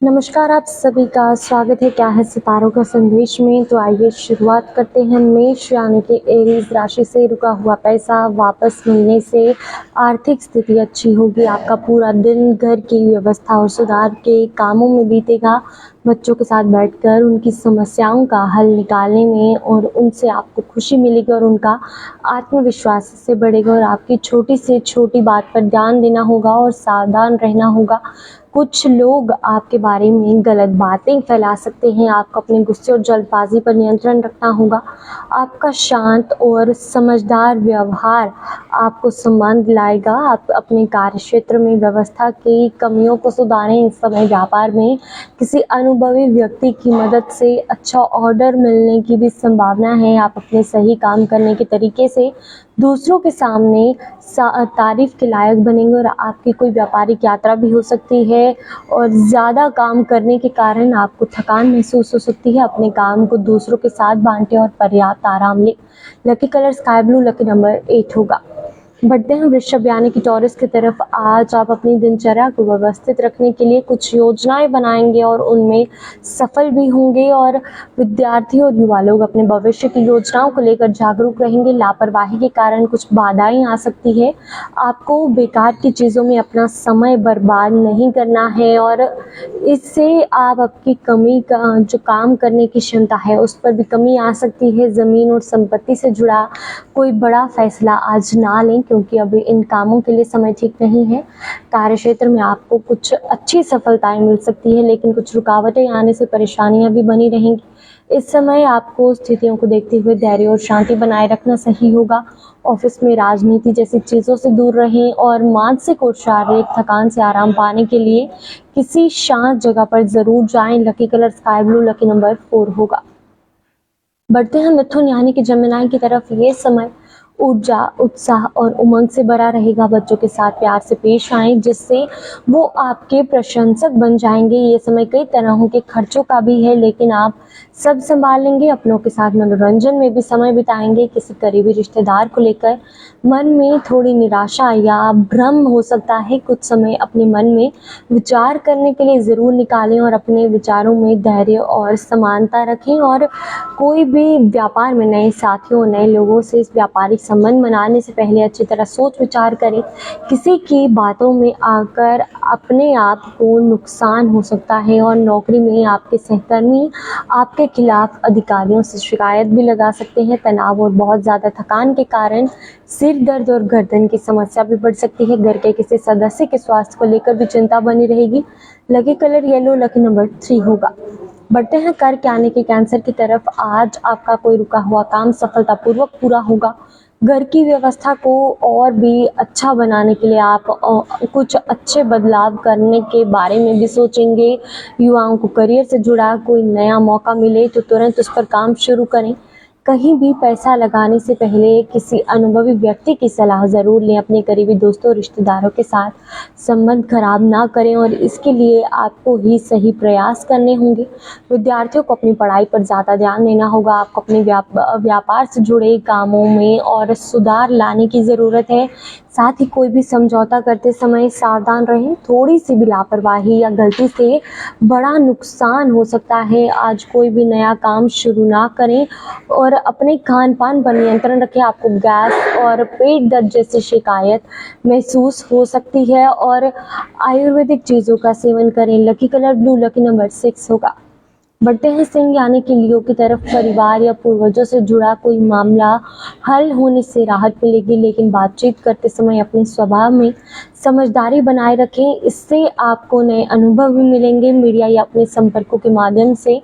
नमस्कार, आप सभी का स्वागत है। क्या है सितारों का संदेश में। तो आइए शुरुआत करते हैं। मेष यानी कि एरीज राशि से रुका हुआ पैसा वापस मिलने से आर्थिक स्थिति अच्छी होगी। आपका पूरा दिन घर की व्यवस्था और सुधार के कामों में बीतेगा। बच्चों के साथ बैठकर उनकी समस्याओं का हल निकालने में और उनसे आपको खुशी मिलेगी और उनका आत्मविश्वास से बढ़ेगा। और आपकी छोटी से छोटी बात पर ध्यान देना होगा और सावधान रहना होगा। कुछ लोग आपके बारे में गलत बातें फैला सकते हैं। आपको अपने गुस्से और जल्दबाजी पर नियंत्रण रखना होगा। आपका शांत और समझदार व्यवहार आपको सम्मान दिलाएगा। आप अपने कार्यक्षेत्र में व्यवस्था की कमियों को सुधारें। इस समय व्यापार में किसी अनुभवी व्यक्ति की मदद से अच्छा ऑर्डर मिलने की भी संभावना है। आप अपने सही काम करने के तरीके से दूसरों के सामने तारीफ के लायक बनेंगे। और आपकी कोई व्यापारिक यात्रा भी हो सकती है और ज़्यादा काम करने के कारण आपको थकान महसूस हो सकती है। अपने काम को दूसरों के साथ बांटें और पर्याप्त आराम लें। Lucky colour sky blue, lucky number 8 होगा। बढ़ते हैं वृषभ यानी कि टॉरस की तरफ। आज आप अपनी दिनचर्या को व्यवस्थित रखने के लिए कुछ योजनाएं बनाएंगे और उनमें सफल भी होंगे। और विद्यार्थी और युवा लोग अपने भविष्य की योजनाओं को लेकर जागरूक रहेंगे। लापरवाही के कारण कुछ बाधाएं आ सकती है। आपको बेकार की चीज़ों में अपना समय बर्बाद नहीं करना है और इससे आप आपकी कमी का जो काम करने की क्षमता है उस पर भी कमी आ सकती है। ज़मीन और संपत्ति से जुड़ा कोई बड़ा फैसला आज ना लें क्योंकि अभी इन कामों के लिए समय ठीक नहीं है। कार्यक्षेत्र में आपको कुछ अच्छी सफलताएं मिल सकती है लेकिन कुछ रुकावटें आने से परेशानियां भी बनी रहेंगी। इस समय आपको स्थितियों को देखते हुए धैर्य और शांति बनाए रखना सही होगा। ऑफिस में राजनीति जैसी चीज़ों से दूर रहें और मानसिक और शारीरिक थकान से आराम पाने के लिए किसी शांत जगह पर ज़रूर जाएं। Lucky colour sky blue, lucky number 4 होगा। बढ़ते हैं मिथुन यानी कि जमिनाई की तरफ। ये समय ऊर्जा, उत्साह और उमंग से भरा रहेगा। बच्चों के साथ प्यार से पेश आएं जिससे वो आपके प्रशंसक बन जाएंगे। ये समय कई तरह के खर्चों का भी है लेकिन आप सब संभाल लेंगे। अपनों के साथ मनोरंजन में भी समय बिताएंगे। किसी करीबी रिश्तेदार को लेकर मन में थोड़ी निराशा या भ्रम हो सकता है। कुछ समय अपने मन में विचार करने के लिए ज़रूर निकालें और अपने विचारों में धैर्य और समानता रखें। और कोई भी व्यापार में नए साथियों, नए लोगों से इस व्यापारिक संबंध बनाने से पहले अच्छी तरह सोच विचार करें। किसी की बातों में आकर अपने आप को नुकसान हो सकता है। और नौकरी में आपके सहकर्मी आपके खिलाफ अधिकारियों से शिकायत भी लगा सकते हैं। तनाव और बहुत ज़्यादा थकान के कारण सिर दर्द और गर्दन की समस्या भी बढ़ सकती है। घर के किसी सदस्य के स्वास्थ्य को लेकर भी चिंता बनी रहेगी। Lucky colour yellow, lucky number 3 होगा। बढ़ते हैं कर्क यानी कि कैंसर की तरफ। आज आपका कोई रुका हुआ काम सफलतापूर्वक पूरा होगा। घर की व्यवस्था को और भी अच्छा बनाने के लिए आप कुछ अच्छे बदलाव करने के बारे में भी सोचेंगे। युवाओं को करियर से जुड़ा कोई नया मौका मिले तो तुरंत उस पर काम शुरू करें। कहीं भी पैसा लगाने से पहले किसी अनुभवी व्यक्ति की सलाह ज़रूर लें। अपने करीबी दोस्तों, रिश्तेदारों के साथ संबंध खराब ना करें और इसके लिए आपको ही सही प्रयास करने होंगे। विद्यार्थियों को अपनी पढ़ाई पर ज़्यादा ध्यान देना होगा। आपको अपने व्यापार से जुड़े कामों में और सुधार लाने की ज़रूरत है। साथ ही कोई भी समझौता करते समय सावधान रहें। थोड़ी सी भी लापरवाही या गलती से बड़ा नुकसान हो सकता है। आज कोई भी नया काम शुरू ना करें और अपने खान पान पर नियंत्रण रखें। आपको गैस और पेट दर्द जैसी शिकायत महसूस हो सकती है और आयुर्वेदिक चीज़ों का सेवन करें। Lucky colour blue, lucky number 6 होगा। बढ़ते हैं सिंह यानी कि लियो की तरफ। परिवार या पूर्वजों से जुड़ा कोई मामला हल होने से राहत मिलेगी लेकिन बातचीत करते समय अपने स्वभाव में समझदारी बनाए रखें। इससे आपको नए अनुभव भी मिलेंगे। मीडिया या अपने संपर्कों के माध्यम से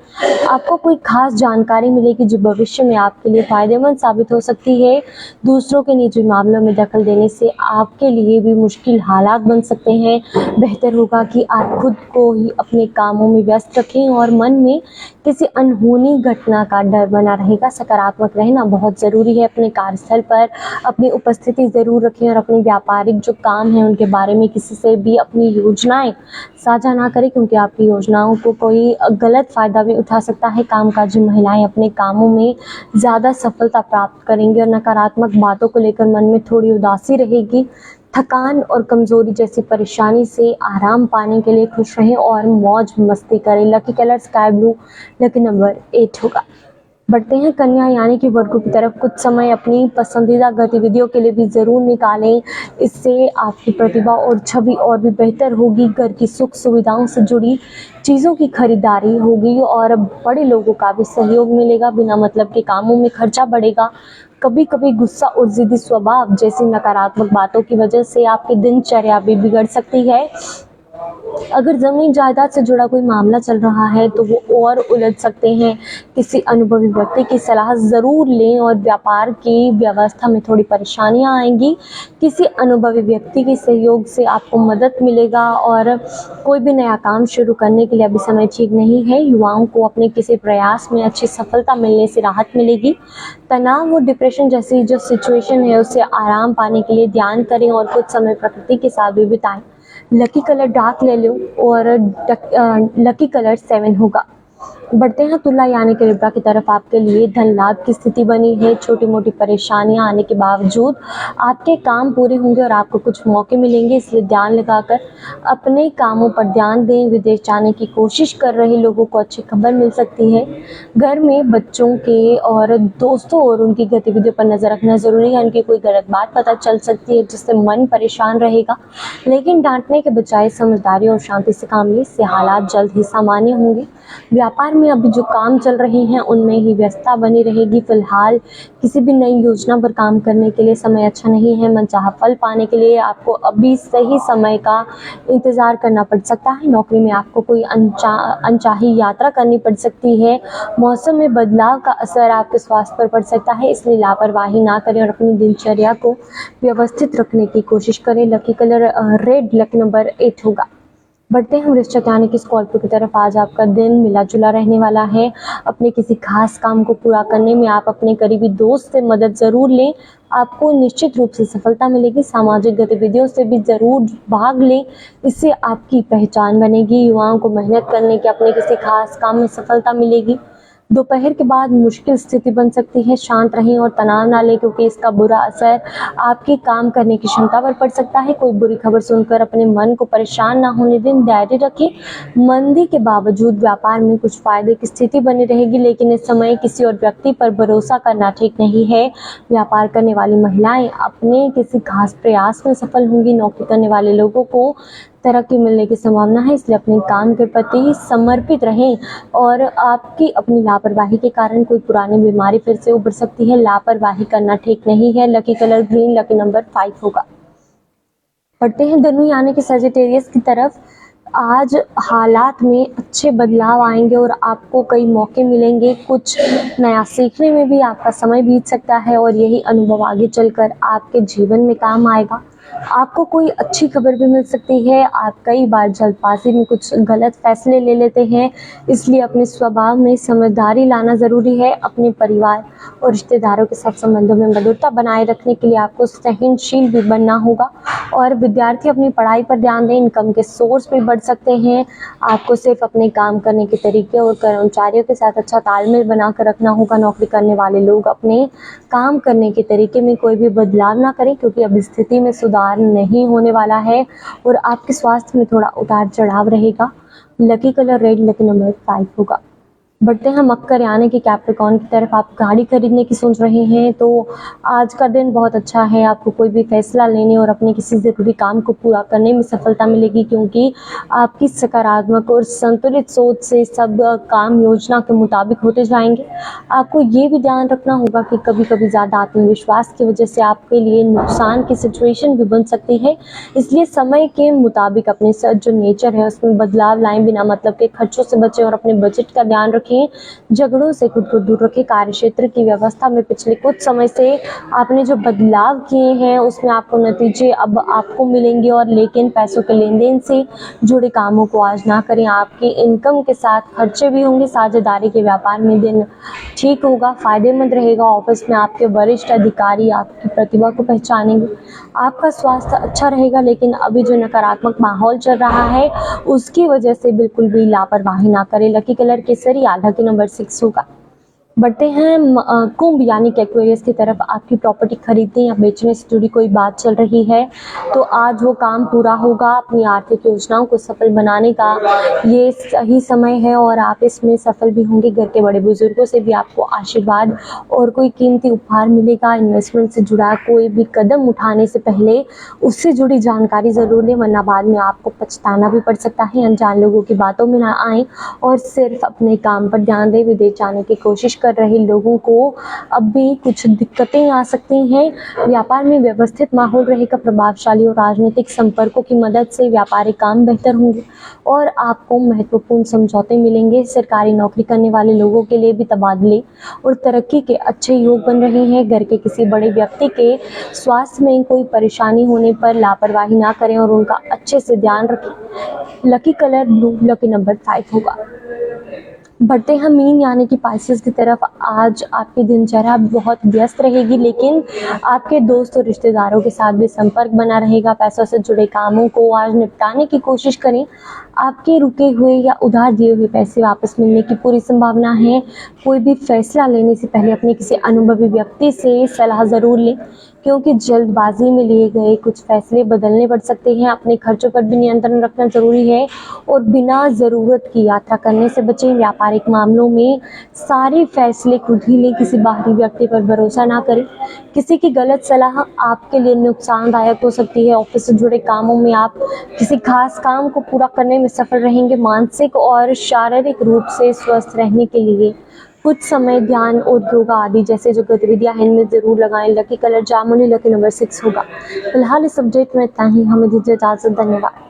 आपको कोई खास जानकारी मिलेगी जो भविष्य में आपके लिए फायदेमंद साबित हो सकती है। दूसरों के निजी मामलों में दखल देने से आपके लिए भी मुश्किल हालात बन सकते हैं। बेहतर होगा कि आप खुद को ही अपने कामों में व्यस्त रखें और मन में किसी अनहोनी घटना का डर बना रहेगा। सकारात्मक रहना बहुत ज़रूरी है। अपने कार्यस्थल पर अपनी उपस्थिति ज़रूर रखें और अपने व्यापारिक जो काम हैं उनके बारे में किसी से भी अपनी योजनाएं साझा ना करें क्योंकि आपकी योजनाओं को कोई गलत फ़ायदा भी उठा सकता है। कामकाजी महिलाएं अपने कामों में ज़्यादा सफलता प्राप्त करेंगी और नकारात्मक बातों को लेकर मन में थोड़ी उदासी रहेगी। थकान और कमजोरी जैसी परेशानी से आराम पाने के लिए खुश रहें और मौज मस्ती करें। Lucky colour sky blue, lucky number 8 होगा। बढ़ते हैं कन्या यानी कि वर्गों की तरफ। कुछ समय अपनी पसंदीदा गतिविधियों के लिए भी ज़रूर निकालें। इससे आपकी प्रतिभा और छवि और भी बेहतर होगी। घर की सुख सुविधाओं से जुड़ी चीज़ों की खरीदारी होगी और बड़े लोगों का भी सहयोग मिलेगा। बिना मतलब के कामों में खर्चा बढ़ेगा। कभी कभी गुस्सा और जिद्दी स्वभाव जैसी नकारात्मक बातों की वजह से आपकी दिनचर्या भी बिगड़ सकती है। अगर जमीन जायदाद से जुड़ा कोई मामला चल रहा है तो वो और उलझ सकते हैं। किसी अनुभवी व्यक्ति की सलाह ज़रूर लें और व्यापार की व्यवस्था में थोड़ी परेशानियां आएंगी। किसी अनुभवी व्यक्ति के सहयोग से आपको मदद मिलेगा और कोई भी नया काम शुरू करने के लिए अभी समय ठीक नहीं है। युवाओं को अपने किसी प्रयास में अच्छी सफलता मिलने से राहत मिलेगी। तनाव और डिप्रेशन जैसी जो सिचुएशन है उससे आराम पाने के लिए ध्यान करें और कुछ समय प्रकृति के साथ भी बिताएं। लकी कलर डार्क ले लो और लकी कलर 7 होगा। बढ़ते हैं तुला यानी कि लिब्रा की तरफ। आपके लिए धन लाभ की स्थिति बनी है। छोटी मोटी परेशानियां आने के बावजूद आपके काम पूरे होंगे और आपको कुछ मौके मिलेंगे, इसलिए ध्यान लगाकर अपने कामों पर ध्यान दें। विदेश जाने की कोशिश कर रहे लोगों को अच्छी खबर मिल सकती है। घर में बच्चों के और दोस्तों और उनकी गतिविधियों पर नजर रखना जरूरी है। उनकी कोई गलत बात पता चल सकती है जिससे मन परेशान रहेगा, लेकिन डांटने के बजाय समझदारी और शांति से काम लें। इससे हालात जल्द ही सामान्य होंगे। व्यापार में अभी जो काम चल रहे हैं उनमें ही व्यस्तता बनी रहेगी। फिलहाल किसी भी नई योजना पर काम करने के लिए समय अच्छा नहीं है। मनचाहा फल पाने के लिए आपको अभी सही समय का इंतजार करना पड़ सकता है। नौकरी में आपको कोई अनचाही यात्रा करनी पड़ सकती है। मौसम में बदलाव का असर आपके स्वास्थ्य पर पड़ सकता है, इसलिए लापरवाही ना करें और अपनी दिनचर्या को व्यवस्थित रखने की कोशिश करें। Lucky colour red, lucky number 8 होगा। बढ़ते हैं वृश्चिक यानी कि स्कॉर्पियो की तरफ। आज आपका दिन मिला जुला रहने वाला है। अपने किसी खास काम को पूरा करने में आप अपने करीबी दोस्त से मदद जरूर लें। आपको निश्चित रूप से सफलता मिलेगी। सामाजिक गतिविधियों से भी जरूर भाग लें, इससे आपकी पहचान बनेगी। युवाओं को मेहनत करने के अपने किसी खास काम में सफलता मिलेगी। दोपहर के बाद मुश्किल स्थिति बन सकती है। शांत रहें और तनाव ना लें, क्योंकि इसका बुरा असर आपके काम करने की क्षमता पर पड़ सकता है। कोई बुरी खबर सुनकर अपने मन को परेशान ना होने दें। धैर्य रखें। मंदी के बावजूद व्यापार में कुछ फायदे की स्थिति बनी रहेगी, लेकिन इस समय किसी और व्यक्ति पर भरोसा करना ठीक नहीं है। व्यापार करने वाली महिलाएं अपने किसी खास प्रयास में सफल होंगी। नौकरी करने वाले लोगों को तरक्की मिलने की संभावना है, इसलिए अपने काम के प्रति समर्पित रहें। और आपकी अपनी लापरवाही के कारण कोई पुरानी बीमारी फिर से उभर सकती है। लापरवाही करना ठीक नहीं है। Lucky colour green, lucky number 5 होगा। पढ़ते हैं धनु यानी कि सजिटेरियस की तरफ। आज हालात में अच्छे बदलाव आएंगे और आपको कई मौके मिलेंगे। कुछ नया सीखने में भी आपका समय बीत सकता है और यही अनुभव आगे चलकर आपके जीवन में काम आएगा। आपको कोई अच्छी खबर भी मिल सकती है। आप कई बार जल्दबाजी में कुछ गलत फैसले ले लेते हैं, इसलिए अपने स्वभाव में समझदारी लाना ज़रूरी है। अपने परिवार और रिश्तेदारों के साथ संबंधों में मधुरता बनाए रखने के लिए आपको सहनशील भी बनना होगा। और विद्यार्थी अपनी पढ़ाई पर ध्यान दें। इनकम के सोर्स भी बढ़ सकते हैं। आपको सिर्फ अपने काम करने के तरीके और कर्मचारियों के साथ अच्छा तालमेल बनाकर रखना होगा। नौकरी करने वाले लोग अपने काम करने के तरीके में कोई भी बदलाव ना करें, क्योंकि अब स्थिति में सुधार नहीं होने वाला है और आपके स्वास्थ्य में थोड़ा उतार चढ़ाव रहेगा। Lucky colour red, lucky number 5 होगा। बढ़ते हैं मकर यानी कि कैप्रिकॉर्न की तरफ। आप गाड़ी खरीदने की सोच रहे हैं तो आज का दिन बहुत अच्छा है। आपको कोई भी फैसला लेने और अपने किसी ज़रूरी काम को पूरा करने में सफलता मिलेगी, क्योंकि आपकी सकारात्मक और संतुलित सोच से सब काम योजना के मुताबिक होते जाएंगे। आपको ये भी ध्यान रखना होगा कि कभी कभी ज़्यादा आत्मविश्वास की वजह से आपके लिए नुकसान की सिचुएशन भी बन सकती है, इसलिए समय के मुताबिक अपने जो नेचर है उसमें बदलाव लाएं। बिना मतलब के खर्चों से बचें और अपने बजट का ध्यान रखें। झगड़ों से खुद को दूर रखें। कार्यक्षेत्र की व्यवस्था में पिछले कुछ समय से आपने जो बदलाव किए हैं उसमें आपको नतीजे अब आपको मिलेंगे, और लेकिन पैसों के लेन देन से जुड़े कामों को आज ना करें। आपकी इनकम के साथ खर्चे भी होंगे। साझेदारी के व्यापार में दिन ठीक होगा, फायदेमंद रहेगा। ऑफिस में आपके वरिष्ठ अधिकारी आपकी प्रतिभा को पहचानेंगे। आपका स्वास्थ्य अच्छा रहेगा, लेकिन अभी जो नकारात्मक माहौल चल रहा है उसकी वजह से बिल्कुल भी लापरवाही ना करें। Lucky colour Kesari, lucky number 6 होगा। बढ़ते हैं कुंभ यानी कि एक्वेरियस की तरफ। आपकी प्रॉपर्टी खरीदने या बेचने से जुड़ी कोई बात चल रही है तो आज वो काम पूरा होगा। अपनी आर्थिक योजनाओं को सफल बनाने का ये सही समय है और आप इसमें सफल भी होंगे। घर के बड़े बुजुर्गों से भी आपको आशीर्वाद और कोई कीमती उपहार मिलेगा। इन्वेस्टमेंट से जुड़ा कोई भी कदम उठाने से पहले उससे जुड़ी जानकारी ज़रूर लें, वरना बाद में आपको पछताना भी पड़ सकता है। अनजान लोगों की बातों में ना आएं और सिर्फ अपने काम पर ध्यान दें। विदेश जाने की कोशिश कर रहे लोगों को अब भी कुछ दिक्कतें आ सकती हैं। व्यापार में व्यवस्थित माहौल रहेगा। प्रभावशाली और राजनीतिक संपर्कों की मदद से व्यापारिक काम बेहतर होंगे और आपको महत्वपूर्ण समझौते मिलेंगे। सरकारी नौकरी करने वाले लोगों के लिए भी तबादले और तरक्की के अच्छे योग बन रहे हैं। घर के किसी बड़े व्यक्ति के स्वास्थ्य में कोई परेशानी होने पर लापरवाही ना करें और उनका अच्छे से ध्यान रखें। Lucky colour blue, lucky number 5 होगा। बढ़ते हैं मीन यानी कि पाइसेस की तरफ। आज आपकी दिनचर्या बहुत व्यस्त रहेगी, लेकिन आपके दोस्त और रिश्तेदारों के साथ भी संपर्क बना रहेगा। पैसों से जुड़े कामों को आज निपटाने की कोशिश करें। आपके रुके हुए या उधार दिए हुए पैसे वापस मिलने की पूरी संभावना है। कोई भी फैसला लेने से पहले अपने किसी अनुभवी व्यक्ति से सलाह ज़रूर लें, क्योंकि जल्दबाजी में लिए गए कुछ फैसले बदलने पड़ सकते हैं। अपने खर्चों पर भी नियंत्रण रखना जरूरी है और बिना ज़रूरत की यात्रा करने से बचें। व्यापारिक मामलों में सारे फैसले खुद ही लें, किसी बाहरी व्यक्ति पर भरोसा ना करें। किसी की गलत सलाह आपके लिए नुकसानदायक हो सकती है। ऑफिस से जुड़े कामों में आप किसी खास काम को पूरा करने में सफल रहेंगे। मानसिक और शारीरिक रूप से स्वस्थ रहने के लिए कुछ समय ध्यान और योगा आदि जैसे जो गतिविधियां हैं इनमें जरूर लगाएं। लकी कलर जामुनी, लकी नंबर 6 होगा। फिलहाल इस अपडेट में इतना ही। हमें दीजिए इजाजत। धन्यवाद।